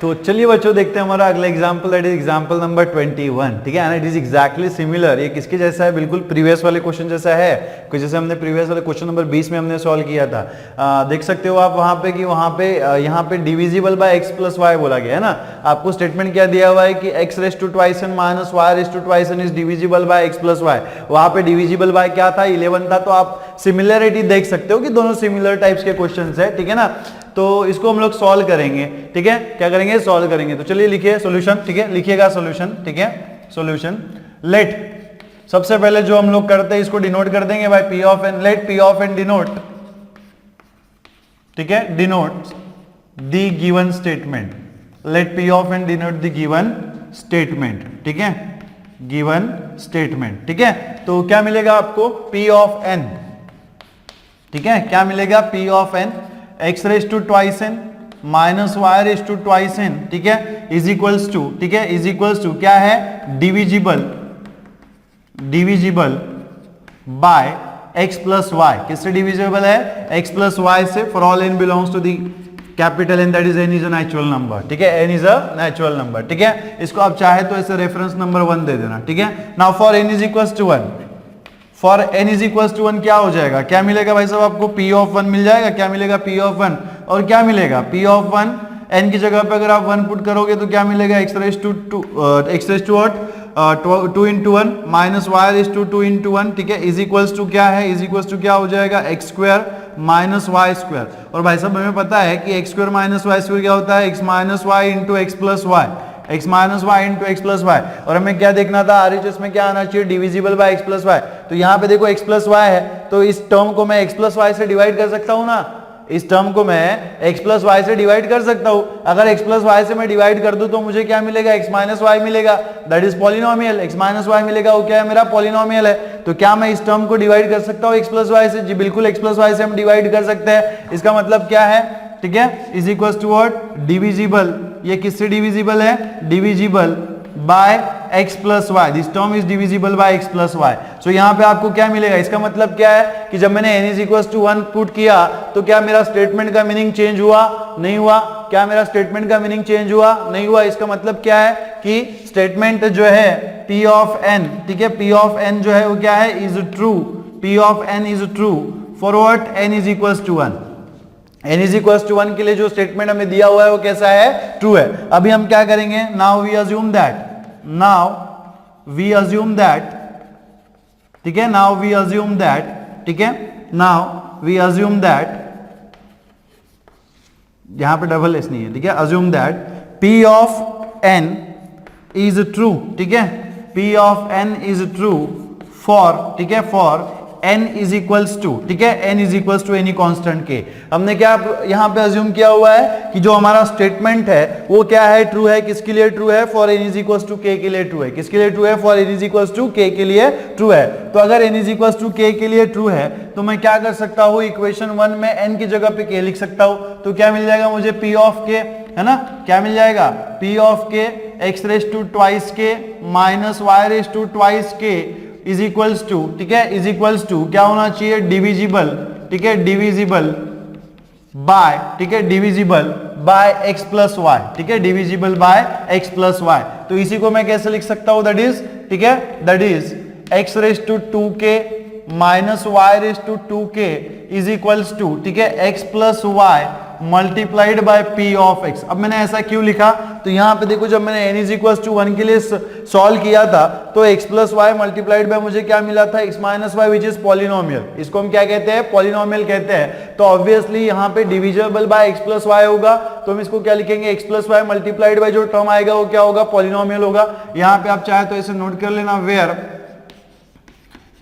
तो चलिए बच्चों देखते हैं हमारा अगला example, that is example number 21। ठीक है, and it is exactly similar. ये किसके जैसा है? बिल्कुल प्रीवियस वाले क्वेश्चन जैसा है, कुछ जैसे हमने प्रीवियस वाले क्वेश्चन नंबर 20 में हमने सॉल्व किया था। देख सकते हो आप वहां पे कि वहां पे यहाँ पे divisible by x plus y बोला गया है ना। आपको स्टेटमेंट क्या दिया हुआ है कि x raise to twice n minus y raise to twice n is divisible by x plus y. वहां पे डिविजिबल बाय क्या था? 11 था। तो आप सिमिलरिटी देख सकते हो कि दोनों सिमिलर टाइप्स के क्वेश्चन है। ठीक है ना, तो इसको हम लोग सॉल्व करेंगे। ठीक है, क्या करेंगे? सॉल्व करेंगे। तो चलिए लिखिए सॉल्यूशन। ठीक है, लिखिएगा सॉल्यूशन। ठीक है, सॉल्यूशन लेट, सबसे पहले जो हम लोग करते हैं इसको डिनोट कर देंगे by p of n. Let p of n denote, ठीक है, denote the given statement. Let p of n denote the given statement. ठीक है, गिवन स्टेटमेंट। ठीक है, तो क्या मिलेगा आपको? P of n. ठीक है, क्या मिलेगा? P of n x raise to twice n minus y raise to twice n, ठीक है, इज इक्वल्स टू, ठीक है, इज इक्वल्स टू क्या है? Divisible, divisible by x plus y. किससे डिविजिबल है? एक्स प्लस वाई से, for all n belongs to the capital N, that is n is a natural number. ठीक है, n is a natural number. ठीक है, इसको आप चाहे तो ऐसे रेफरेंस नंबर 1 दे देना। ठीक है, now for n is equals to 1, for n is equal to 1 क्या हो जाएगा? क्या मिलेगा भाई साहब आपको? P ऑफ 1 मिल जाएगा। क्या मिलेगा? P of 1। और क्या मिलेगा? P ऑफ 1 n की जगह पे अगर आप 1 पुट करोगे तो क्या मिलेगा? x raise to 2 into 1 minus y raise to 2 into 1। ठीक है, इज इक्वल्स टू क्या है? इज इक्वल्स टू क्या हो जाएगा? X square minus Y square. और भाई साहब हमें पता है कि x square minus Y square क्या होता है? X minus y into x plus y, x minus y into x plus y. और हमें क्या देखना था? RHS में क्या आना चाहिए? Divisible by x plus Y. तो यहाँ पे देखो x प्लस वाई है, तो इस टर्म को मैं x प्लस वाई से डिवाइड कर सकता हूँ ना। इस टर्म को मैं x प्लस वाई से डिवाइड कर सकता हूँ। अगर x प्लस वाई से मैं डिवाइड कर दूं तो मुझे क्या मिलेगा? x माइनस वाई मिलेगा, that is polynomial. x minus y मिलेगा, वो क्या है? मेरा पॉलिनोमियल है। तो क्या मैं इस टर्म को डिवाइड कर सकता हूँ x प्लस वाई से? जी बिल्कुल, x प्लस वाई से हम डिवाइड कर सकते हैं। इसका मतलब क्या है? ठीक है, is equal to what? Divisible. ये किससे डिविजिबल है? Divisible by x plus Y. This term is divisible by x plus Y. So यहाँ पे आपको क्या मिलेगा? इसका मतलब क्या है कि जब मैंने n is equal to 1 put किया तो क्या मेरा स्टेटमेंट का मीनिंग चेंज हुआ? नहीं हुआ। क्या मेरा स्टेटमेंट का मीनिंग चेंज हुआ? नहीं हुआ। इसका मतलब क्या है कि स्टेटमेंट जो है p ऑफ n, ठीक है, p ऑफ n जो है वो क्या है? Is true. p of n is true for what? n is equal to 1। n is equal to 1 के लिए जो स्टेटमेंट हमें दिया हुआ है वो कैसा है? ट्रू है। अभी हम क्या करेंगे? Now we assume that, now we assume that, ठीक है, नाउ वी अज्यूम दैट, ठीक है, नाउ वी अज्यूम दैट, यहां पे डबल एस नहीं है, ठीक है, assume that p of n is true, ठीक है, p of n is true for, ठीक है, for n is equals to, ठीक है, n is equals to any constant k। हमने क्या यहां पे अज्यूम किया हुआ है कि जो हमारा स्टेटमेंट है वो क्या है? ट्रू है। किसके लिए ट्रू है? For n is equals to k के लिए ट्रू है। किसके लिए ट्रू है? For n is equals to k के लिए ट्रू है। तो अगर n is equals to k के लिए ट्रू है तो मैं क्या कर सकता हूं? इक्वेशन 1 में n की जगह पे k लिख सकता हूं। तो क्या मिल जाएगा मुझे? p ऑफ k, है ना, क्या मिल जाएगा? p of k x raise to twice k minus y raise to twice k is equals to, ठीक है, इज इक्वल्स टू क्या होना चाहिए? डिविजिबल, ठीक है, डिविजिबल बाय, ठीक है, divisible by x plus Y, ठीक है, divisible by x plus Y. तो इसी को मैं कैसे लिख सकता हूं? दैट इज, ठीक है, that is x raise to 2k minus y raise to 2k is equals to, ठीक है, x plus Y multiplied by p of x। अब मैंने ऐसा क्यों लिखा? तो यहां पे देखो, जब मैंने n इज इक्वल टू 1 के लिए सॉल्व किया था तो x plus Y multiplied by मुझे क्या मिला था? x minus y which is polynomial. इसको हम क्या कहते हैं? पॉलिनोमियल कहते हैं। तो ऑब्वियसली यहाँ पे divisible by x plus y होगा, तो हम इसको क्या लिखेंगे? x plus Y multiplied by जो टर्म आएगा वो क्या होगा? पॉलिनोमियल होगा। यहाँ पे आप चाहे तो इसे नोट कर लेना, where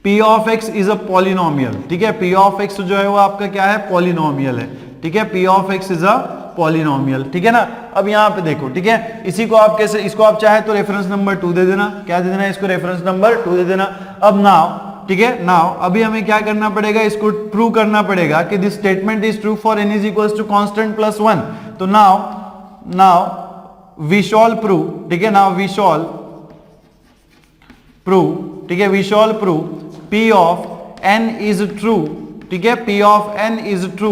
p of x is a polynomial, ठीक है, p ऑफ x जो है वो आपका क्या है? पॉलिनोमियल है, ठीक है, p of x is a polynomial, ठीक है ना। अब यहाँ पे देखो, ठीक है, इसी को आप कैसे, इसको आप चाहे तो रेफरेंस नंबर 2 दे देना। क्या दे देना? इसको रेफरेंस नंबर 2 दे देना। अब नाउ, ठीक है, नाउ अभी हमें क्या करना पड़ेगा? इसको प्रूव करना पड़ेगा कि this statement is true for n is equals to constant plus 1। तो नाउ वी शॉल प्रूव, ठीक है, नाउ वी शॉल प्रूव, ठीक है, we shall prove p of n is true, ठीक है, p of n is true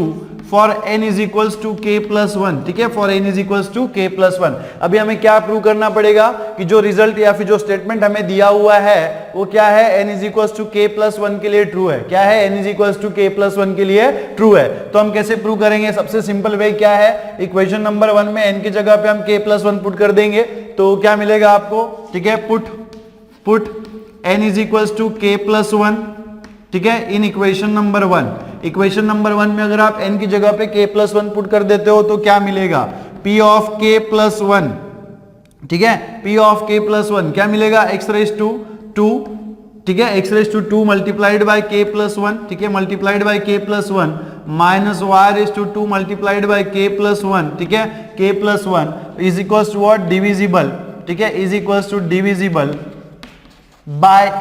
for n is equals to k plus 1, ठीक है, for n is equals to k plus 1। अभी हमें क्या prove करना पड़ेगा कि जो रिजल्ट या फिर जो स्टेटमेंट हमें दिया हुआ है वो क्या है, n is equals to k plus 1 के लिए ट्रू है। क्या है, n is equals to k plus 1 के लिए ट्रू है। तो हम कैसे प्रूव करेंगे, सबसे सिंपल वे क्या है, इक्वेशन नंबर 1 में n की जगह पे हम k प्लस 1 पुट कर देंगे तो क्या मिलेगा आपको, ठीक है, put n is equals to k plus 1, ठीक है, in equation number 1। Equation number 1 में अगर आप n की जगह पे k प्लस 1 पुट कर देते हो तो क्या मिलेगा, p ऑफ k प्लस 1, ठीक है, p ऑफ k प्लस 1 क्या मिलेगा, x रेज टू 2, ठीक है, x raise to 2 multiplied by k plus 1, ठीक है, मल्टीप्लाइड बाय k प्लस 1 माइनस y raise to 2 multiplied by k plus 1, ठीक है, k plus 1 is equals to what, divisible, ठीक है, is equals to divisible by,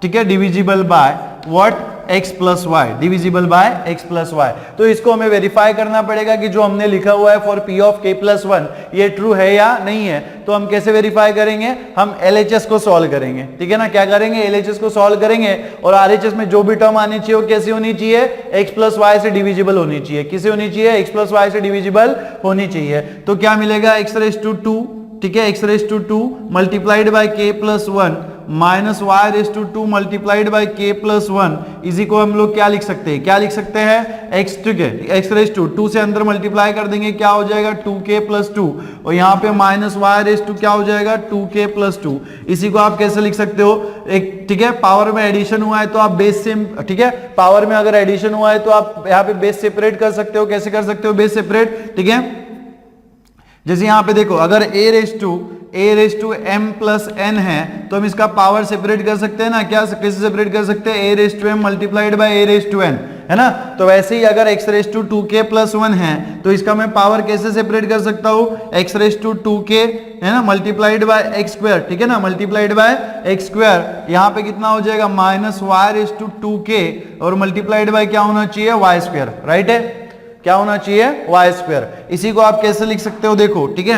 ठीक है, divisible by what, x plus y, divisible by x plus Y. तो इसको हमें वेरीफाई करना पड़ेगा कि जो हमने लिखा हुआ है for p of k plus 1 ये ट्रू है या नहीं है। तो हम कैसे वेरीफाई करेंगे, हम LHS को सॉल्व करेंगे, ठीक है ना, क्या करेंगे, LHS को सॉल्व करेंगे और RHS में जो भी टर्म आनी चाहिए वो कैसी होनी चाहिए, x प्लस वाई से डिविजिबल होनी चाहिए। किसे होनी चाहिए, x प्लस वाई से डिविजिबल होनी चाहिए। तो क्या मिलेगा, x रेज टू 2, ठीक है, x raise to 2 multiplied by k plus 1 minus y raise to 2 multiplied by k plus 1 इसी को हम लोग क्या लिख सकते हैं, क्या लिख सकते हैं, x, ठीक है, x रेज टू 2 से अंदर मल्टीप्लाई कर देंगे क्या हो जाएगा 2k प्लस 2 और यहाँ पे माइनस वाई रेज टू क्या हो जाएगा 2k प्लस 2। इसी को आप कैसे लिख सकते हो, एक, ठीक है, पावर में एडिशन हुआ है तो आप बेस से, ठीक है, पावर में अगर एडिशन हुआ है तो आप यहाँ पे बेस सेपरेट कर सकते हो। कैसे कर सकते हो बेस सेपरेट, ठीक है, जैसे यहाँ पे देखो अगर a raise to m plus n है तो हम इसका पावर सेपरेट कर सकते हैं ना, क्या कैसे सेपरेट कर सकते हैं, a raise to m multiplied by a raise to n, है ना। तो वैसे ही अगर x raise to 2k plus 1 है तो इसका मैं पावर कैसे सेपरेट कर सकता हूँ, x रेज टू 2k, है ना, मल्टीप्लाइड बाय x स्क्वायर, ठीक है ना, मल्टीप्लाइड बाय x स्क्वायर, यहाँ पे कितना हो जाएगा minus y raise to 2k और मल्टीप्लाइड बाय क्या होना चाहिए, y स्क्वायर, राइट है, क्या होना चाहिए, y स्क्वायर। इसी को आप कैसे लिख सकते हो, देखो, ठीक है,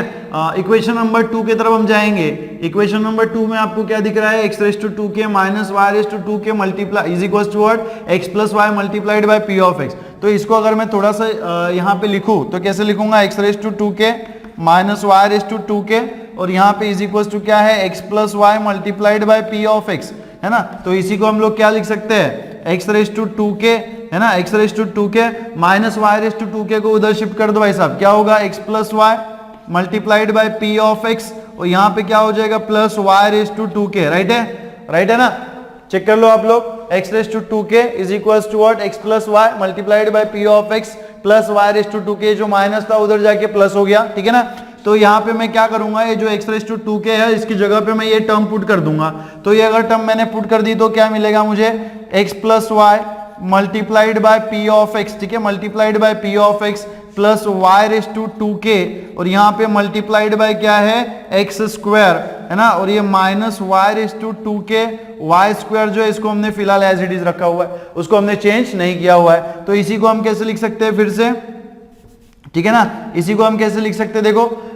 इक्वेशन नंबर 2 की तरफ हम जाएंगे। इक्वेशन नंबर 2 में आपको क्या दिख रहा है, x raise to 2k minus y raise to 2k multiply is equals to what, x plus Y multiplied by p of x। तो इसको अगर मैं थोड़ा सा यहाँ पे लिखूं तो कैसे लिखूंगा, x raise to 2k minus y raise to 2k और यहाँ पे इज इक्वल्स टू क्या है, x plus Y multiplied by p of x, है ना। तो इसी को हम लोग क्या लिख सकते हैं, x रेज टू 2k, है ना, x raise to 2k minus y raise to 2k को उधर शिफ्ट कर दो भाई साहब, क्या होगा, x plus Y multiplied by p of x और यहाँ पे क्या हो जाएगा plus y raise to 2k, right है ना, चेक कर लो आप लोग, x raise to 2k is equals to what, x plus Y multiplied by p of x plus y raise to 2k, जो माइनस था उधर जाके प्लस हो गया, ठीक है ना। तो यहाँ पे मैं क्या करूंगा, ये जो x रेज टू 2k है इसकी जगह पे मैं ये टर्म पुट कर दूंगा। तो ये अगर टर्म मैंने पुट कर दी तो क्या मिलेगा मुझे, x plus Y multiplied by p of x, ठीक है, multiplied by p of x plus y raise to 2k और यहाँ पे मल्टीप्लाइड बाय क्या है, x स्क्वायर, है ना, और ये minus y raise to 2k y square जो है इसको हमने फिलहाल एज इट इज रखा हुआ है, उसको हमने चेंज नहीं किया हुआ है। तो इसी को हम कैसे लिख सकते हैं फिर से, ठीक है ना, इसी को हम कैसे लिख सकते हैं, देखो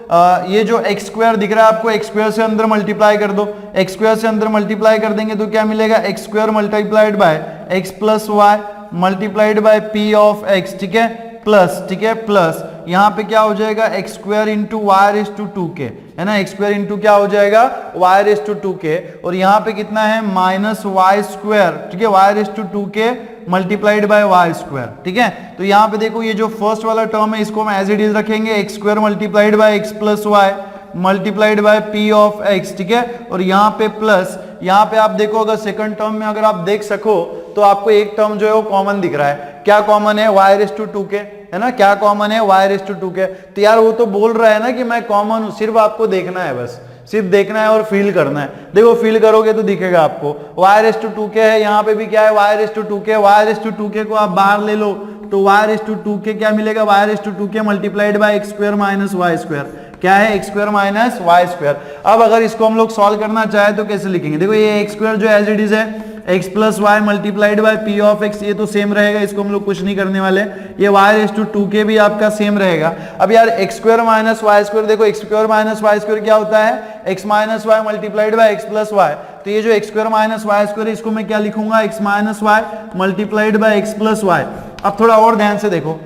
ये जो x स्क्वायर दिख रहा है आपको, x स्क्वायर से अंदर मल्टीप्लाई कर दो, x स्क्वायर से अंदर मल्टीप्लाई कर देंगे तो क्या मिलेगा, x square multiplied by x plus Y multiplied by p of x, ठीक है, प्लस, ठीक है, प्लस यहाँ पे क्या हो जाएगा, x square into Y raise to 2k, है ना, x स्क्वायर इंटू क्या हो जाएगा, y रेज टू 2k और यहाँ पे कितना है माइनस y स्क्वायर, ठीक है, y raise to 2k multiplied by y square, ठीक है। तो यहाँ पे देखो ये जो फर्स्ट वाला टर्म है इसको हम एज इट इज रखेंगे, x square multiplied by x plus Y multiplied by p of x, ठीक है, और यहाँ पे प्लस, यहाँ पे आप देखो अगर सेकंड टर्म में अगर आप देख सको तो आपको एक टर्म जो है वो कॉमन दिख रहा है, क्या कॉमन है, y रेज टू 2k, है ना, क्या कॉमन है, y रेज टू 2k। तो यार वो तो बोल रहा है ना कि मैं कॉमन हूं, सिर्फ आपको देखना है, बस सिर्फ देखना है और फील करना है। देखो फील करोगे तो दिखेगा आपको, y रेज टू 2k है, यहाँ पे भी क्या है, y raise to 2k, y raise to 2k को आप बाहर ले लो तो y रेज टू 2k क्या मिलेगा, y raise to 2k multiplied by x square minus y square, क्या है, x square minus y square. अब अगर इसको हम लोग सॉल्व करना चाहे तो कैसे लिखेंगे, देखो ये x स्क्वायर जो एज इट इज है x plus Y multiplied by p of x, ये तो सेम रहेगा, इसको हम लोग कुछ नहीं करने वाले, ये y रेज टू 2k भी आपका सेम रहेगा। अब यार x square minus Y square, देखो x square minus Y square क्या होता है, x minus Y multiplied by x plus Y. तो ये जो x square minus Y square इसको मैं क्या लिखूंगा, x minus Y multiplied by x plus Y. अब थोड़ा और ध्यान से देखो,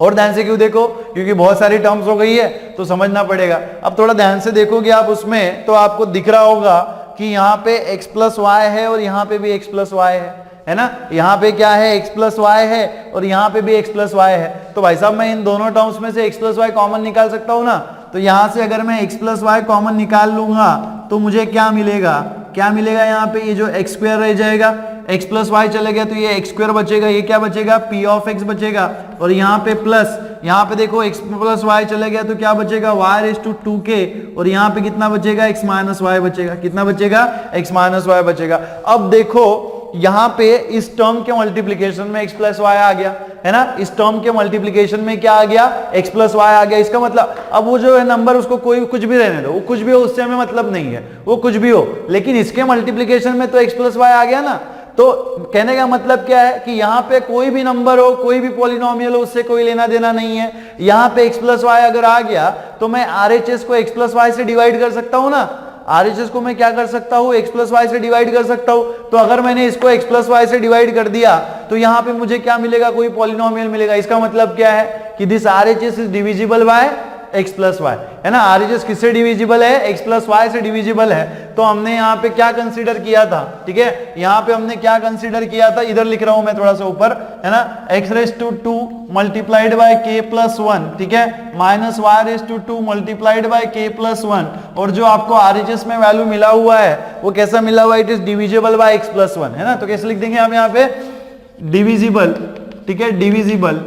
और ध्यान से क्यों देखो, क्योंकि बहुत सारी टर्म्स हो गई है तो समझना पड़ेगा। अब थोड़ा ध्यान से देखोगे आप उसमें तो आपको दिख रहा होगा कि यहाँ पे x प्लस वाई है और यहाँ पे भी x प्लस वाई है ना। यहाँ पे क्या है, x प्लस वाई है और यहाँ पे भी x प्लस वाई है। तो भाई साहब मैं इन दोनों टर्म्स में से x प्लस वाई कॉमन निकाल सकता हूँ ना। तो यहाँ से अगर मैं x प्लस वाई कॉमन निकाल लूंगा तो मुझे क्या मिलेगा, क्या मिलेगा यहाँ पे, ये जो एक्स स्क्वायर रह जाएगा, x प्लस वाई चले गया तो ये एक्स स्क्वायर बचेगा, ये क्या बचेगा, p ऑफ x बचेगा। और यहाँ पे प्लस, यहाँ पे देखो x प्लस वाई चले गया तो क्या बचेगा, y रेज टू 2k, और यहाँ पे कितना बचेगा, x माइनस वाई बचेगा। कितना बचेगा, x माइनस वाई बचेगा। अब देखो यहाँ पे इस टर्म के मल्टीप्लीकेशन में x प्लस वाई आ गया है ना, इस टर्म के मल्टीप्लीकेशन में क्या आ गया, x प्लस वाई आ गया। इसका मतलब अब वो जो है नंबर उसको कोई कुछ भी रहने दो, वो कुछ भी हो उससे हमें मतलब नहीं है, वो कुछ भी हो, लेकिन इसके मल्टीप्लीकेशन में तो x प्लस वाई आ गया ना। तो कहने का मतलब क्या है कि यहाँ पे कोई भी नंबर हो, कोई भी पॉलिनोमियल हो, उससे कोई लेना देना नहीं है। यहाँ पे x प्लस वाई अगर आ गया तो मैं RHS को x प्लस वाई से डिवाइड कर सकता हूँ ना। RHS को मैं क्या कर सकता हूँ, x प्लस वाई से डिवाइड कर सकता हूँ। तो अगर मैंने इसको x प्लस वाई से डिवाइड कर दिया तो यहाँ पे मुझे क्या मिलेगा, कोई पॉलिनोमियल मिलेगा। इसका मतलब क्या है कि this RHS is divisible by x plus Y, है ना। RHS किससे डिविजिबल है, x प्लस वाई से डिविजिबल है। तो हमने यहाँ पे क्या कंसीडर किया था, ठीक है, यहाँ पे हमने क्या कंसीडर किया था, इधर लिख रहा हूं मैं थोड़ा सा ऊपर, है ना, x raise to 2 multiplied by k plus 1, ठीक है, minus y raise to 2 multiplied by k plus 1। और जो आपको RHS में वैल्यू मिला हुआ है वो कैसा मिला हुआ है, it is divisible by x plus 1, है ना। तो कैसे लिख देंगे हम यहाँ पे, डिविजिबल, ठीक है, divisible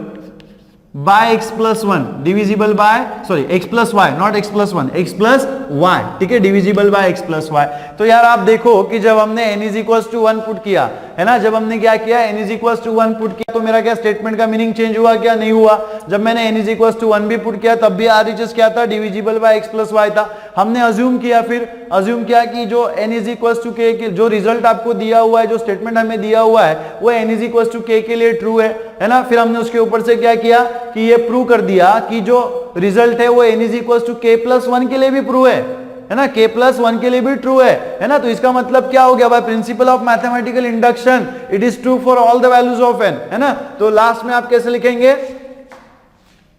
by x plus 1, divisible by, sorry x plus Y, not x plus 1, x plus Y, ठीक है, divisible by x plus Y. तो यार आप देखो कि जब हमने n is equals to 1 put किया, है ना, जब हमने क्या किया, n is equals to 1 put किया तो मेरा क्या स्टेटमेंट का मीनिंग चेंज हुआ, क्या नहीं हुआ। जब मैंने n इज इक्वल्स टू 1 भी पुट किया तब भी RHS क्या था, divisible by x plus Y था। हमने अज्यूम किया, फिर अज्यूम किया कि जो n is equals to k, जो रिजल्ट आपको दिया हुआ है, जो स्टेटमेंट हमें दिया हुआ है वो n is equals to k के लिए ट्रू है ना। फिर हमने उसके ऊपर से क्या किया कि ये प्रूव कर दिया कि जो रिजल्ट है वो n is equals to k plus 1 के लिए भी प्रूव है ना, k प्लस 1 के लिए भी ट्रू है ना। तो इसका मतलब क्या हो गया, by principle of mathematical induction it is true for all the values of n, है ना। तो लास्ट में आप कैसे लिखेंगे,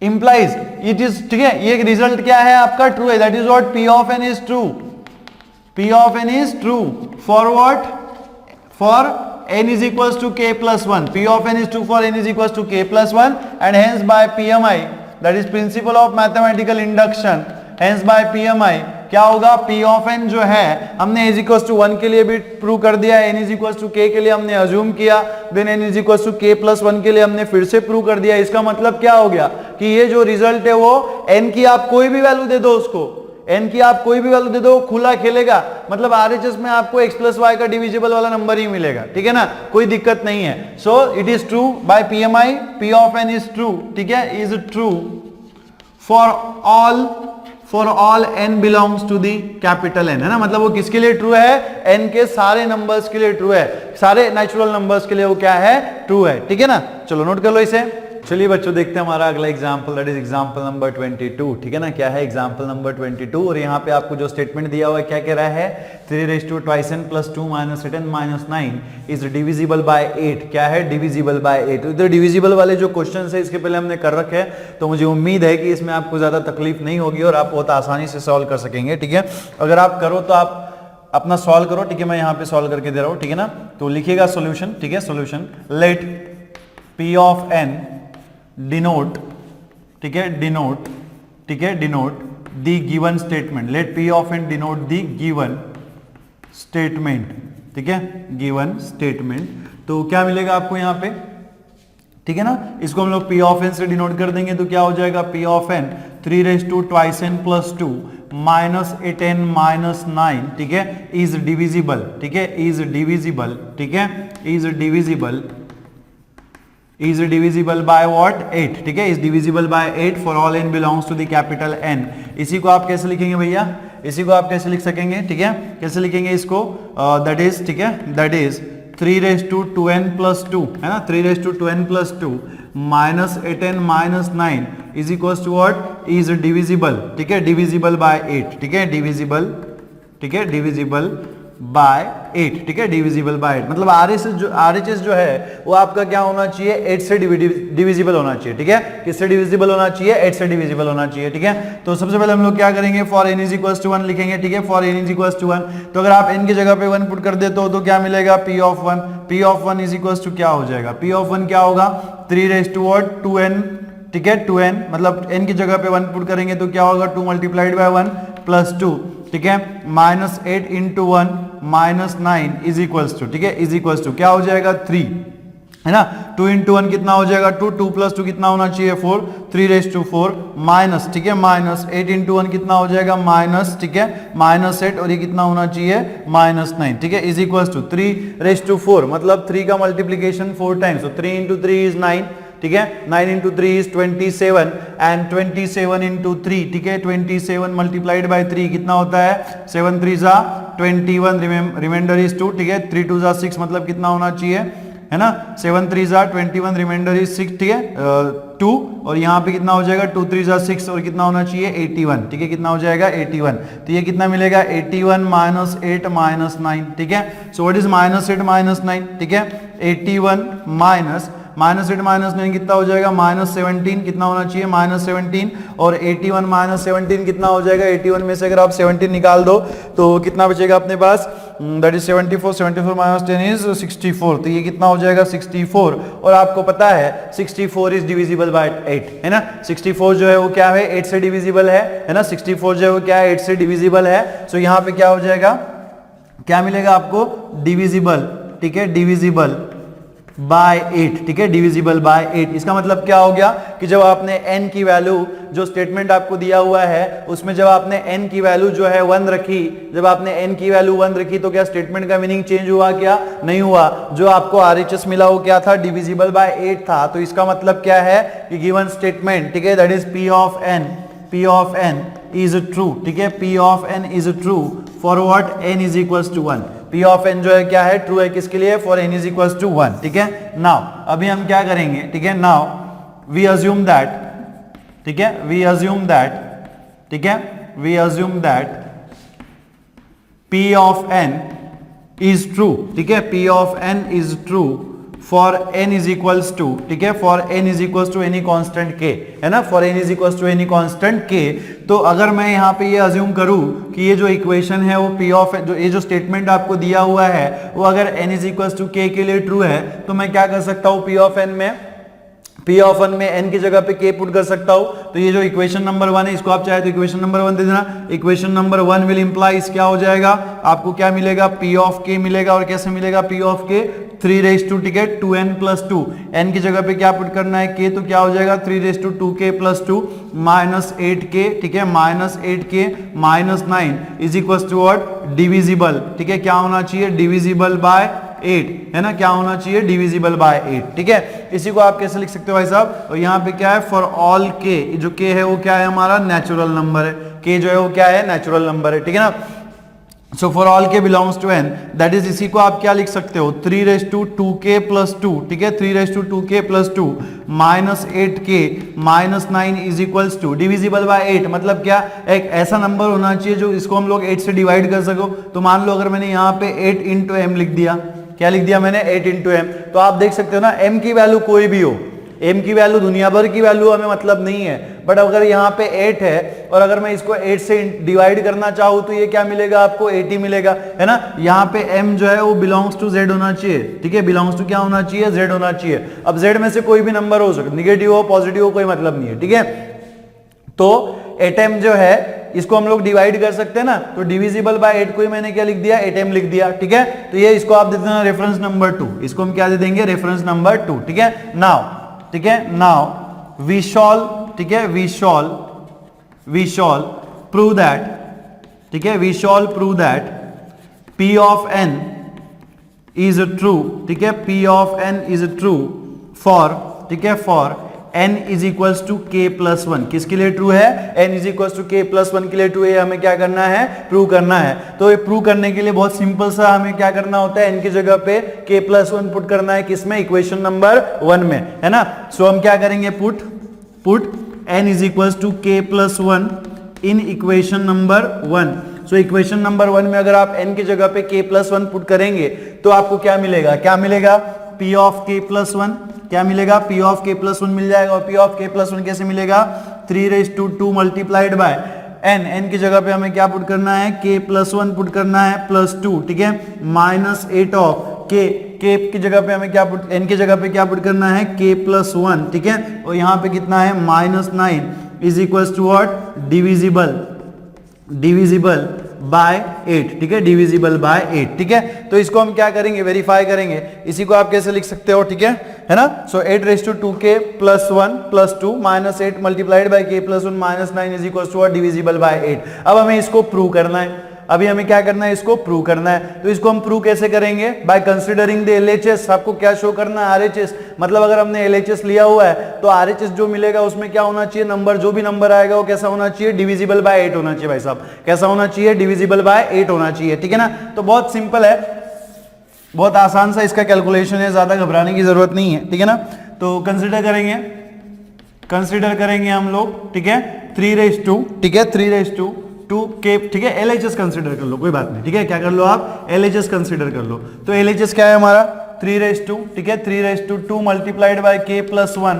इंप्लाइज इट इज, ठीक है, ये रिजल्ट क्या है आपका, ट्रू है, that is what p of n is true, p of n is true for what, for n is equals to k plus 1, p of n is true for n is equals to k plus 1, and hence by PMI, that is principle of mathematical induction, hence by PMI क्या होगा, p of n जो है हमने is equals to 1 के लिए भी prove कर दिया, n is equals to k के लिए हमने अज्यूम किया, then n is equals to k plus 1 के लिए हमने फिर से प्रूव कर दिया। इसका मतलब क्या हो गया कि ये जो रिजल्ट है वो n की आप कोई भी वैल्यू दे दो, उसको n की आप कोई भी वैल्यू दे दो, खुला खेलेगा। मतलब RHS में आपको x प्लस वाई का डिविजिबल वाला नंबर ही मिलेगा, ठीक है ना, कोई दिक्कत नहीं है। So it is true by PMI, p of n is true, ठीक है, is true for all n belongs to the capital N, है ना। मतलब वो किसके लिए ट्रू है, n के सारे नंबर्स के लिए ट्रू है, सारे नेचुरल नंबर्स के लिए वो क्या है, ट्रू है, ठीक है ना। चलो नोट कर लो इसे। चलिए बच्चों देखते हैं हमारा अगला example, that is example number 22, ठीक है ना। क्या है एग्जाम्पल नंबर 22, और यहाँ पे आपको जो स्टेटमेंट दिया हुआ है क्या कह रहा है, 3 raise to twice n plus 2 minus 8n minus 9 is divisible by 8, क्या है, डिविजिबल बाय 8। तो इधर डिविजिबल वाले जो क्वेश्चन है इसके पहले हमने कर रखे हैं, तो मुझे उम्मीद है कि इसमें आपको ज्यादा तकलीफ नहीं होगी और आप बहुत आसानी से सॉल्व कर सकेंगे, ठीक है। अगर आप करो तो आप अपना सॉल्व करो, ठीक है, मैं यहाँ पे सॉल्व करके दे रहा हूँ, ठीक है ना। तो लिखिएगा सोल्यूशन, ठीक है, solution, let p of n denote, ठीक है, डिनोट, ठीक है, denote the given statement, let p of n denote the given statement, ठीक है, गिवन स्टेटमेंट। तो क्या मिलेगा आपको यहाँ पे, ठीक है ना, इसको हम लोग p ऑफ n से डिनोट कर देंगे तो क्या हो जाएगा, p of n 3 raise to twice n plus 2 minus 8n minus 9, ठीक है, इज डिविजिबल, ठीक है, इज डिविजिबल, ठीक है, is divisible, is divisible by what, 8, ठीक है, is divisible by 8 for all n belongs to the capital N। इसी को आप कैसे लिखेंगे भैया, इसी को आप कैसे लिख सकेंगे, ठीक है, कैसे लिखेंगे इसको, दैट इज, ठीक है, that is 3 raise to 2n plus 2, है ना, 3 raise to 2n plus 2 minus 8n minus 9 is equals to what, is divisible, ठीक है, डिविजिबल बाय 8, ठीक है, डिविजिबल, ठीक है, डिविजिबल बाय 8, ठीक है, डिविजिबल बाय 8, मतलब RHS जो है वो आपका क्या होना चाहिए, 8 से डिविजिबल होना चाहिए, ठीक है, किससे डिविजिबल होना चाहिए, 8 से डिविजिबल होना चाहिए, ठीक है। तो सबसे पहले हम लोग क्या करेंगे, for n is equals to 1 लिखेंगे, ठीक है, for n is equals to 1, तो अगर आप n की जगह पे 1 पुट कर देते हो तो क्या मिलेगा, p of 1 is equals to क्या हो जाएगा, p ऑफ 1 क्या होगा, 3 रेज टू 2n, ठीक है, 2n, मतलब n की जगह पे 1 पुट करेंगे तो क्या होगा, 2 मल्टीप्लाइड बाय 1 प्लस 2, ठीक है, minus 8 into 1 minus 9 is equals to, ठीक है, इज इक्वल्स टू क्या हो जाएगा, 3, है ना, 2 इंटू 1 कितना हो जाएगा, 2, 2 प्लस 2 कितना होना चाहिए, 4, 3 रेज टू 4 माइनस, ठीक है, माइनस 8 इंटू 1 कितना हो जाएगा, माइनस, ठीक है, माइनस 8, और ये कितना होना चाहिए, माइनस 9, ठीक है, is equals to 3 raise to 4, मतलब 3 का मल्टीप्लीकेशन 4 टाइम्स, तो 3 इंटू 3 इज 9, ठीक है, 9 इंटू 3 इज 27 एंड 27 इंटू 3, ठीक है, 27 मल्टीप्लाइड बाय 3 कितना होता है, 7 3 जा 21, रिमाइंडर इज 2, ठीक है, 3 2 जा 6, मतलब कितना होना चाहिए, है ना, 7 3 जा 21, रिमाइंडर इज 6, ठीक है, 2, और यहाँ पे कितना हो जाएगा, 2 3 जा 6, और कितना होना चाहिए, 81, ठीक है, कितना हो जाएगा, 81, तो ये कितना मिलेगा, 81 माइनस 8 माइनस 9, ठीक है, so what is minus 8 minus 9, ठीक है, 81 माइनस 8 माइनस 9 कितना हो जाएगा, माइनस 17, कितना होना चाहिए, माइनस 17, और 81 माइनस 17 कितना हो जाएगा, 81 में से अगर आप 17 निकाल दो तो कितना बचेगा अपने पास, दैट इज 74 माइनस 10 इज 64, तो ये कितना हो जाएगा, 64, और आपको पता है 64 इज डिविजिबल बाय 8, है ना, 64 जो है वो क्या है, 8 से डिविजिबल है ना, 64 जो है वो क्या है, 8 से डिविजिबल है, सो यहाँ पे क्या हो जाएगा, क्या मिलेगा आपको, डिविजिबल, ठीक है, डिविजिबल बाय 8, ठीक है, डिविजिबल बाय 8, इसका मतलब क्या हो गया कि जब आपने n की वैल्यू, जो स्टेटमेंट आपको दिया हुआ है उसमें जब आपने n की वैल्यू जो है 1 रखी, जब आपने n की वैल्यू 1 रखी तो क्या स्टेटमेंट का मीनिंग चेंज हुआ, क्या नहीं हुआ, जो आपको RHS मिला वो क्या था, डिविजिबल बाय 8 था, तो इसका मतलब क्या है कि गिवन स्टेटमेंट, ठीक है, that is p of n is true, ठीक है, p of n is true for what, n is equals to 1, p of n जो है क्या है, ट्रू है किसके लिए, for n is equals to 1, ठीक है। नाउ अभी हम क्या करेंगे, ठीक है, नाउ वी अज्यूम दैट, ठीक है, वी अज्यूम दैट, ठीक है, we assume that p of n is true, ठीक है, p of n is true for n is equals to, ठीक है, for n is equals to any constant k, है ना, for n is equals to any constant k, तो अगर मैं यहाँ पे ये अज्यूम करूँ कि ये जो इक्वेशन है वो p ऑफ जो ये जो स्टेटमेंट आपको दिया हुआ है वो अगर n is equals to k के लिए ट्रू है, तो मैं क्या कर सकता हूँ, p ऑफ n में n की जगह पे k पुट कर सकता हूं, तो ये जो इक्वेशन नंबर 1 है इसको आप चाहे तो इक्वेशन नंबर 1 दे देना, इक्वेशन नंबर 1 विल इंप्लाइज क्या हो जाएगा, आपको क्या मिलेगा, p ऑफ k मिलेगा, और कैसे मिलेगा, p of k 3 raise to, ठीक है, 2n प्लस 2, n की जगह पे क्या पुट करना है, k, तो क्या हो जाएगा 3 raise to 2k plus 2 minus 8k, ठीक है, minus 8k minus 9 is equal to what, divisible, ठीक है, क्या होना चाहिए, डिविजिबल बाय 8, है ना, क्या होना चाहिए, डिविजिबल बाय 8, ठीक है। इसी को आप कैसे लिख सकते हो भाई साहब, और यहाँ पे क्या है, फॉर ऑल k, जो k है वो क्या है, हमारा नेचुरल नंबर है, k जो है वो क्या है, नेचुरल नंबर है, ठीक है ना, so for all k belongs to n, that is इसी को आप क्या लिख सकते हो, 3 रेज टू 2k प्लस 2, ठीक है, 3 raise to 2k plus 2 minus 8k minus 9 is equals to divisible by 8, मतलब क्या, एक ऐसा नंबर होना चाहिए जो इसको हम लोग 8 से डिवाइड कर सको, तो मान लो अगर मैंने यहाँ पे 8 इंटू एम लिख दिया, क्या लिख दिया मैंने, 8 इंटू एम, तो आप देख सकते हो ना, m की वैल्यू कोई भी हो, m की वैल्यू दुनिया भर की वैल्यू हमें मतलब नहीं है, बट अगर यहाँ पे 8 है और अगर मैं इसको 8 से डिवाइड करना चाहूँ तो ये क्या मिलेगा आपको, 80 मिलेगा, है ना, यहाँ पे m जो है वो बिलोंग्स टू z होना चाहिए, ठीक है, बिलोंग्स टू क्या होना चाहिए, z होना चाहिए, अब z में से कोई भी नंबर हो सकता है, निगेटिव हो पॉजिटिव हो कोई मतलब नहीं है, ठीक है, तो 8m जो है इसको हम लोग डिवाइड कर सकते हैं ना, तो डिविजिबल बाय 8 को ही मैंने क्या लिख दिया, 8m लिख दिया, ठीक है, तो ये इसको आप दे देना रेफरेंस नंबर 2, इसको हम क्या दे देंगे, रेफरेंस नंबर 2, ठीक है। नाउ, ठीक है, नाउ वी शॉल, ठीक है, वी शॉल प्रूव दैट, ठीक है, we shall prove that p of n is true, ठीक है, p of n is true for, ठीक है, for n is equals to k plus 1, किसके लिए ट्रू है, n is equals to k plus 1 के लिए ट्रू है, हमें क्या करना है, प्रूव करना है, तो ये प्रूव करने के लिए बहुत सिंपल सा हमें क्या करना होता है, n की जगह पे k प्लस 1 पुट करना है, किसमें, इक्वेशन नंबर 1 में, है ना, सो हम क्या करेंगे, put n is equals to k plus 1 in equation number 1, so equation number 1 में अगर आप n की जगह पे k+1 पुट करेंगे तो आपको क्या मिलेगा, क्या मिलेगा, p ऑफ k+1, क्या मिलेगा, p ऑफ k+1 मिल जाएगा। और p ऑफ k+1 कैसे मिलेगा, 3/2 मल्टीप्लाइड बाय n की जगह पे हमें क्या पुट करना है, k+1 पुट करना है +2, ठीक है, -8 ऑफ k की जगह पे हमें क्या पुट, n की जगह पे क्या पुट करना है, k+1, ठीक है, और यहाँ पे कितना है -9 is equals to what, divisible by 8, ठीक है, डिविजिबल बाय 8, ठीक है। तो इसको हम क्या करेंगे, वेरीफाई करेंगे। इसी को आप कैसे लिख सकते हो, ठीक है ना। So 8/2k+1 +2 -8 multiplied by k+1 -9 is equals to divisible by 8। अब हमें इसको प्रूव करना है, अभी हमें क्या करना है, इसको प्रूव करना है। तो इसको हम प्रूव कैसे करेंगे, बाय कंसीडरिंग द LHS। आपको क्या शो करना है, RHS, मतलब अगर हमने LHS लिया हुआ है तो RHS जो मिलेगा उसमें क्या होना चाहिए, नंबर, जो भी नंबर आएगा वो कैसा होना चाहिए, डिविजिबल बाय 8 होना चाहिए। भाई साहब कैसा होना चाहिए, डिविजिबल बाय 8 होना चाहिए, ठीक है ना। तो बहुत सिंपल है, बहुत आसान सा इसका कैलकुलेशन है, ज्यादा घबराने की जरूरत नहीं है, ठीक है ना। तो कंसिडर करेंगे हम लोग, ठीक है, 3/2, ठीक है, 3/2k, ठीक है, LHS कंसीडर कर लो, कोई बात नहीं, ठीक है, क्या कर लो आप, LHS कंसीडर कर लो। तो LHS क्या है हमारा, 3/2, ठीक है, 3/2 मल्टीप्लाइड बाय k+1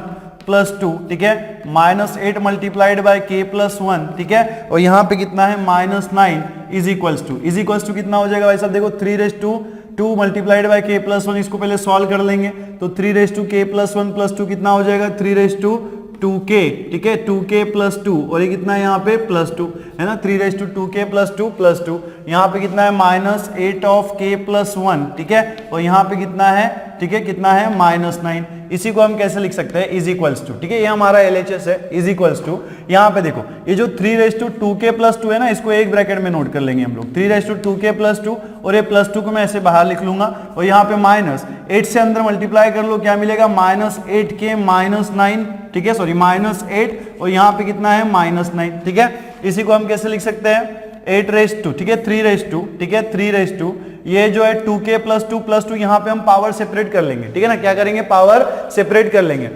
+2, ठीक है, -8 मल्टीप्लाइड बाय k+1, ठीक है, और यहाँ पे कितना है, -9 इज इक्वल्स टू कितना हो जाएगा भाई साहब, देखो 3/2 मल्टीप्लाइड बाय k+1, इसको पहले सॉल्व कर लेंगे। तो 3/k+1 +2 कितना हो जाएगा, 3/2k, ठीक है, 2k +2, और ये कितना है यहाँ पे +2, है ना, 3/2k +2 यहाँ पे कितना है, -8 ऑफ k+1, ठीक है, और यहाँ पे कितना है, ठीक है, कितना है, -9। इसी को हम कैसे लिख सकते हैं, इज इक्वल्स टू, ठीक है, ये हमारा LHS है, इज इक्वल्स टू, यहाँ पे देखो ये जो 3/2k +2 है ना, इसको एक ब्रैकेट में नोट कर लेंगे हम लोग, 3/2k +2, और ये +2 को मैं ऐसे बाहर लिख लूंगा, और यहाँ पे -8 से अंदर मल्टीप्लाई कर लो, क्या मिलेगा, -8k -9, ठीक है, सॉरी -8, और यहाँ पे कितना है, -9, ठीक है। इसी को हम कैसे लिख सकते हैं, 8/2, ठीक है, 3/2, ठीक है, 3/2, ये जो है 2k +2 यहाँ पे हम पावर सेपरेट कर लेंगे, ठीक है ना, क्या करेंगे, पावर सेपरेट कर लेंगे।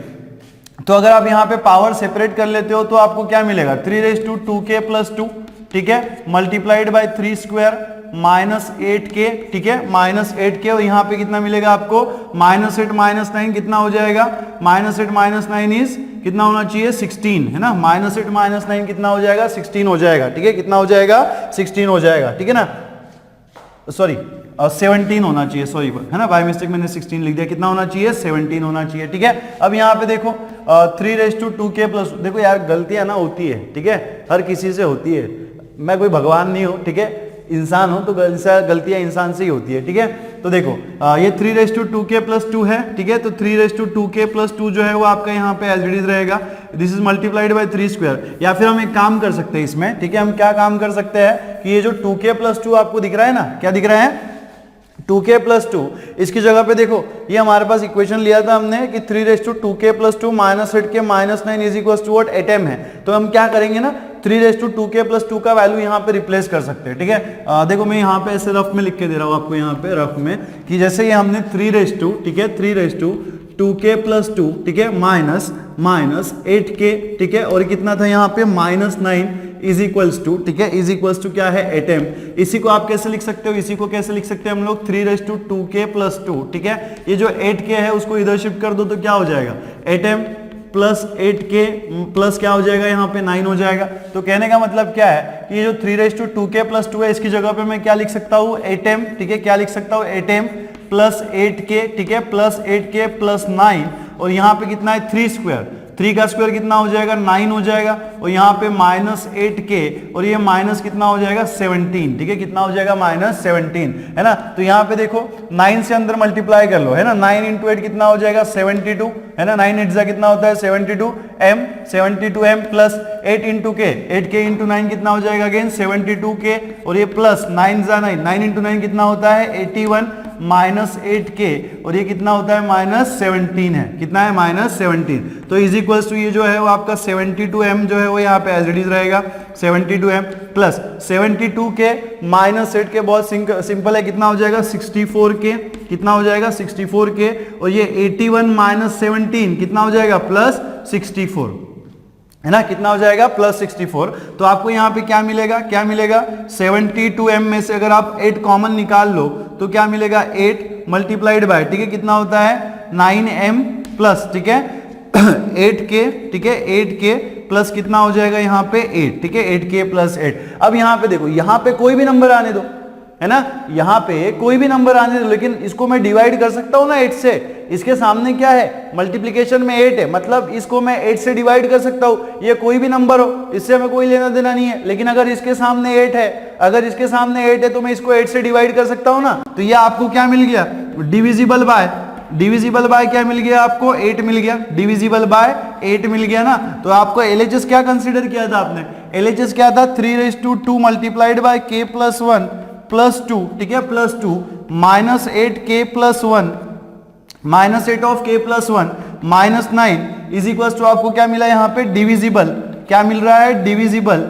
तो अगर आप यहाँ पे पावर सेपरेट कर लेते हो तो आपको क्या मिलेगा, 3/2k +2, ठीक है, मल्टीप्लाइड बाय 3² -8k, ठीक है, -8k, और यहाँ पे कितना मिलेगा आपको, -8 -9 कितना हो जाएगा, -8 -9 इज कितना होना चाहिए, 16, है ना, -8 -9 कितना हो जाएगा, 16 हो जाएगा, ठीक है, कितना हो जाएगा, 16 हो जाएगा, ठीक है ना, सॉरी 17 होना चाहिए, सॉरी, है ना, बाय मिस्टेक मैंने 16 लिख दिया, कितना होना चाहिए, 17 होना चाहिए, ठीक है। अब यहाँ पे देखो 3/2k +, देखो यार गलतियां ना होती है, ठीक है, हर किसी से होती है, मैं कोई भगवान नहीं हूँ, ठीक है, इंसान हो तो गलतियां इंसान से ही होती है, ठीक है। तो देखो ये 3/2k +2 है, ठीक है, तो 3/2k +2 जो है वो आपका यहाँ पे एज इट इज रहेगा, दिस इज मल्टीप्लाइड बाय 3²। या फिर हम एक काम कर सकते हैं इसमें, ठीक है, हम क्या काम कर सकते हैं कि ये जो 2k +2 आपको दिख रहा है ना, क्या दिख रहा है, 2k +2, इसकी जगह पे देखो ये हमारे पास इक्वेशन लिया था हमने कि 3/2k +2 -8k -9 is equals to what, 8m है। तो हम क्या करेंगे ना, 3/2k +2 का वैल्यू यहाँ पे रिप्लेस कर सकते हैं, ठीक है। देखो मैं यहाँ पे ऐसे रफ में लिख के दे रहा हूँ आपको, यहाँ पे रफ में, कि जैसे ये हमने 3/2, ठीक है, 3/2k +2, ठीक है, -8k, ठीक है, और कितना था यहाँ पे, -9 इज इक्वल्स टू, ठीक है, इज इक्वल्स टू क्या है, 8m। इसी को आप कैसे लिख सकते हो, इसी को कैसे लिख सकते हैं हम लोग, 3/2k +2, ठीक है, ये जो 8k है उसको इधर शिफ्ट कर दो तो क्या हो जाएगा, 8m + 8k प्लस क्या हो जाएगा, यहाँ पे 9 हो जाएगा। तो कहने का मतलब क्या है कि ये जो 3/2k +2 है, इसकी जगह पे मैं क्या लिख सकता हूँ, 8m, ठीक है, क्या लिख सकता हूँ, 8m + 8k, ठीक है, +8k +9, और यहाँ पे कितना है, 3² 3 का स्क्वायर कितना हो जाएगा, 9 हो जाएगा, और यहाँ पे -8k, और ये माइनस कितना हो जाएगा, 17, ठीक है, कितना हो जाएगा, -17, है ना। तो यहाँ पे देखो 9 से अंदर मल्टीप्लाई कर लो, है ना, 9 × 8 कितना हो जाएगा, 72, है ना, 9 8 कितना होता है, 72m, 72m + 8 × k, 8k × 9 कितना हो जाएगा, अगेन 72k, और ये प्लस 9 × 9 कितना होता है, 81 -8k, और ये कितना होता है, -17 है, कितना है, -17। तो इज इक्वल्स टू ये जो है वो आपका 72m जो है वो यहाँ पे एज इट इज रहेगा, 72m + 72k -8k, बहुत सिंपल है, कितना हो जाएगा, 64k, कितना हो जाएगा, 64k, और ये 81 - 17 कितना हो जाएगा, +64, है ना, कितना हो जाएगा प्लस 64। तो आपको यहाँ पे क्या मिलेगा, क्या मिलेगा 72m में से अगर आप 8 कॉमन निकाल लो तो क्या मिलेगा 8 मल्टीप्लाइड बाय, ठीक है, कितना होता है 9m प्लस, ठीक है 8k, ठीक है 8k प्लस कितना हो जाएगा यहाँ पे 8, ठीक है 8k प्लस 8। अब यहाँ पे देखो, यहाँ पे कोई भी नंबर आने दो, है ना, यहाँ पे कोई भी नंबर आने दो, लेकिन इसको मैं डिवाइड कर सकता हूँ ना 8 से। इसके सामने क्या है, मल्टीप्लिकेशन में 8 है, मतलब इसको मैं 8 से डिवाइड कर सकता हूँ, ये कोई भी नंबर हो, इससे हमें कोई लेना देना नहीं है। लेकिन अगर इसके सामने 8 है, अगर इसके सामने 8 है तो मैं इसको 8 से डिवाइड कर सकता हूँ ना। तो ये आपको क्या मिल गया, डिविजिबल बाय, डिविजिबल बाय क्या मिल गया आपको 8 मिल गया, डिविजिबल बाय 8 मिल गया ना। तो आपको एलएचएस क्या कंसीडर किया था आपने, एलएचएस क्या था 3/2 multiplied by k plus 1 plus 2, ठीक है plus 2 minus 8k plus 1 minus 8 of k plus 1 minus 9 is equal to आपको क्या मिला यहाँ पे डिविजिबल, क्या मिल रहा है डिविजिबल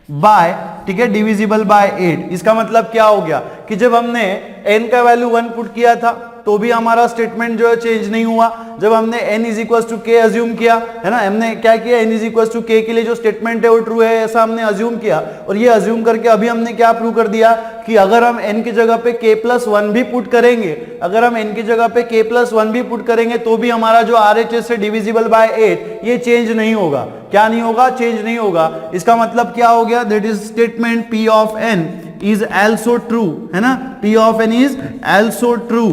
बाय, ठीक है डिविजिबल बाय 8। इसका मतलब क्या हो गया कि जब हमने n का वैल्यू 1 पुट किया था तो भी हमारा स्टेटमेंट जो है चेंज नहीं हुआ। जब हमने n is equal to k assume किया, है ना, हमने क्या किया n is equal to k के लिए जो स्टेटमेंट है वो ट्रू है ऐसा हमने अज्यूम किया, और ये अज्यूम करके अभी हमने क्या प्रूव कर दिया कि अगर हम n की जगह पे k प्लस 1 भी पुट करेंगे, अगर हम n की जगह पे k प्लस 1 भी पुट करेंगे तो भी हमारा जो RHS है डिविजिबल बाय 8 ये चेंज नहीं होगा। क्या नहीं होगा, चेंज नहीं होगा। इसका मतलब क्या हो गया, that is statement P of n is also true, है ना, P of n is also true,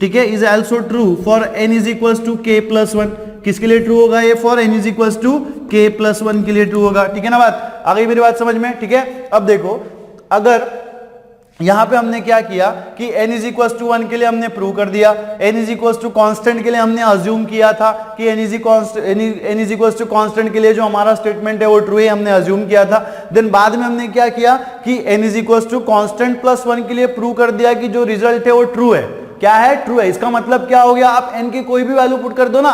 ठीक है, is also true for n is equals to k plus 1। किसके लिए ट्रू होगा ये, for n is equals to k plus 1 के लिए ट्रू होगा। ठीक है ना, बात आ गई मेरी बात समझ में, ठीक है। अब देखो, अगर यहां पे हमने क्या किया कि n इज इक्वल्स टू 1 के लिए हमने प्रूव कर दिया, n is equals to constant के लिए हमने अज्यूम किया था कि n is equals to constant के लिए जो हमारा स्टेटमेंट है वो ट्रू है, हमने अज्यूम किया था। देन बाद में हमने क्या किया कि n is equals to constant plus 1 के लिए प्रूव कर दिया कि जो रिजल्ट है वो ट्रू है। क्या है, ट्रू है। इसका मतलब क्या हो गया, आप n की कोई भी वैल्यू पुट कर दो ना,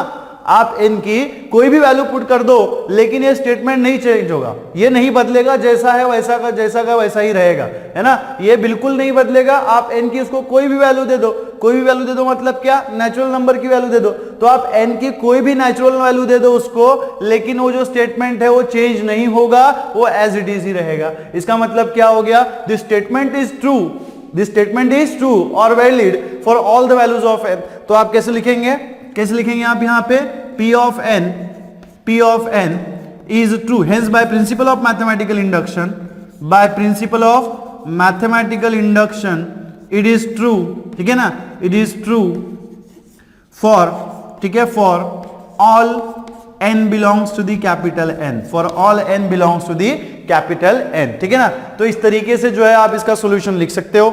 आप n की कोई भी वैल्यू पुट कर दो, लेकिन ये स्टेटमेंट नहीं चेंज होगा, ये नहीं बदलेगा, जैसा है वैसा का जैसा का वैसा ही रहेगा, है ना, ये बिल्कुल नहीं बदलेगा। आप n की उसको कोई भी वैल्यू दे दो, कोई भी वैल्यू दे दो मतलब क्या, नेचुरल नंबर की वैल्यू दे दो, तो आप n की कोई भी नेचुरल वैल्यू दे दो उसको, लेकिन वो जो स्टेटमेंट है वो चेंज नहीं होगा, वो एज इट इज ही रहेगा। इसका मतलब क्या हो गया, this statement is true, this statement is true और valid for all the values of n। तो आप कैसे लिखेंगे, कैसे लिखेंगे आप यहाँ पे, P of n is true, hence by principle of mathematical induction, by principle of mathematical induction it is true, ठीक है ना, it is true for, ठीक है, for all n belongs to the capital N, for all n belongs to the capital N, ठीक है ना। तो इस तरीके से जो है आप इसका सॉल्यूशन लिख सकते हो।